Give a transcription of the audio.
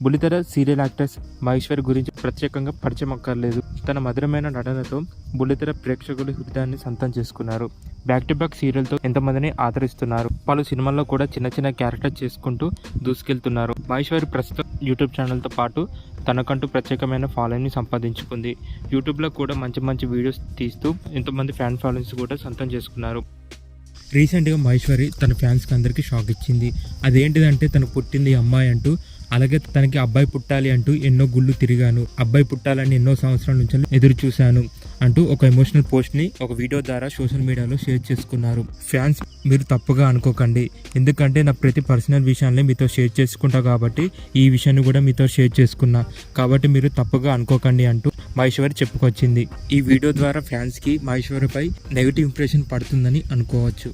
బుల్లితెర serial actress Maheshwari గురించి ప్రత్యేకంగా పరిచయం అక్కర్లేదు. తన మధురమైన నటనతో బుల్లితెర ప్రేక్షకుల హృదయాన్ని సొంతం చేసుకున్నారు. బ్యాక్ టు బ్యాక్ సీరియల్తో ఎంతమందిని ఆదరిస్తున్నారు. పలు సినిమాల్లో కూడా చిన్న చిన్న క్యారెక్టర్ చేసుకుంటూ దూసుకెళ్తున్నారు. మహేశ్వరి ప్రస్తుతం యూట్యూబ్ ఛానల్తో పాటు తనకంటూ ప్రత్యేకమైన ఫాలోయింగ్ని సంపాదించుకుంది. యూట్యూబ్లో కూడా మంచి మంచి వీడియోస్ తీస్తూ ఎంతోమంది ఫ్యాన్ ఫాలోయింగ్స్ కూడా సొంతం చేసుకున్నారు. రీసెంట్గా మహేశ్వరి తన ఫ్యాన్స్కి అందరికీ షాక్ ఇచ్చింది. అదేంటిదంటే తను పుట్టింది అమ్మాయి అంటూ, అలాగే తనకి అబ్బాయి పుట్టాలి అంటూ ఎన్నో గుళ్ళు తిరిగాను, అబ్బాయి పుట్టాలని ఎన్నో సంవత్సరాల నుంచి ఎదురు చూశాను అంటూ ఒక ఎమోషనల్ పోస్ట్ని ఒక వీడియో ద్వారా సోషల్ మీడియాలో షేర్ చేసుకున్నారు. ఫ్యాన్స్ మీరు తప్పుగా అనుకోకండి, ఎందుకంటే నా ప్రతి పర్సనల్ విషయాన్ని మీతో షేర్ చేసుకుంటా కాబట్టి ఈ విషయాన్ని కూడా మీతో షేర్ చేసుకున్నా, కాబట్టి మీరు తప్పుగా అనుకోకండి అంటూ మహేశ్వరి చెప్పుకొచ్చింది. ఈ వీడియో ద్వారా ఫ్యాన్స్కి మహేశ్వరిపై నెగిటివ్ ఇంప్రెషన్ పడుతుందని అనుకోవచ్చు.